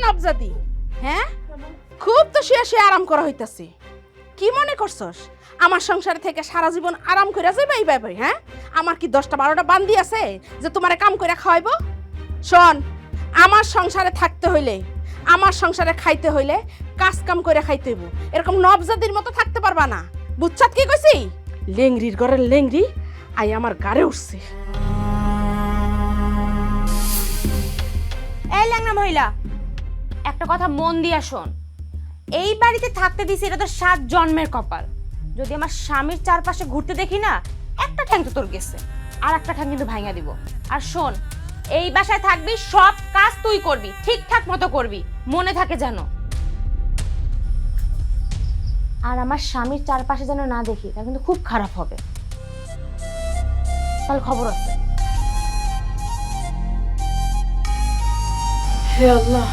নবজাদি, হ্যাঁ খুব তো শুয়ে আরাম করা হইতাছে। কি মনে করছস আমার সংসারে থেকে সারা জীবন আরাম করে যাইবা এইভাবে? হ্যাঁ, আমার কি 10টা 12টা বান্দি আছে যে তোমারে কাম করে খাওয়াইবো? শোন, আমার সংসারে থাকতে হইলে, আমার সংসারে খাইতে হইলে কাজ কাম করে খাইতে হইব। এরকম নবজাদির মতো থাকতে পারবা না। বুঝছাত কি কইছি? লেংরির ঘরের লেংরি আই আমার গাড়ে উঠছে। এই ল্যাংড়া মহিলা, একটা কথা মন দিয়া শোন। এই বাড়িতে থাকতে দিছি এটা তো 7 জন্মের কপাল। যদি আমার স্বামীর চারপাশে ঘুরতে দেখি না, একটা ঠ্যাং তো তোর গেছে, আর একটা ঠ্যাং কিন্তু ভাঙা দিব। আর শোন, এই বাসায় থাকবি, সব কাজ তুই করবি, ঠিকঠাক মতো করবি, মনে থাকে যেন। আর আমার স্বামীর চারপাশে যেন না দেখি, তা কিন্তু খুব খারাপ হবে। তাহলে খবর আছে। হে আল্লাহ।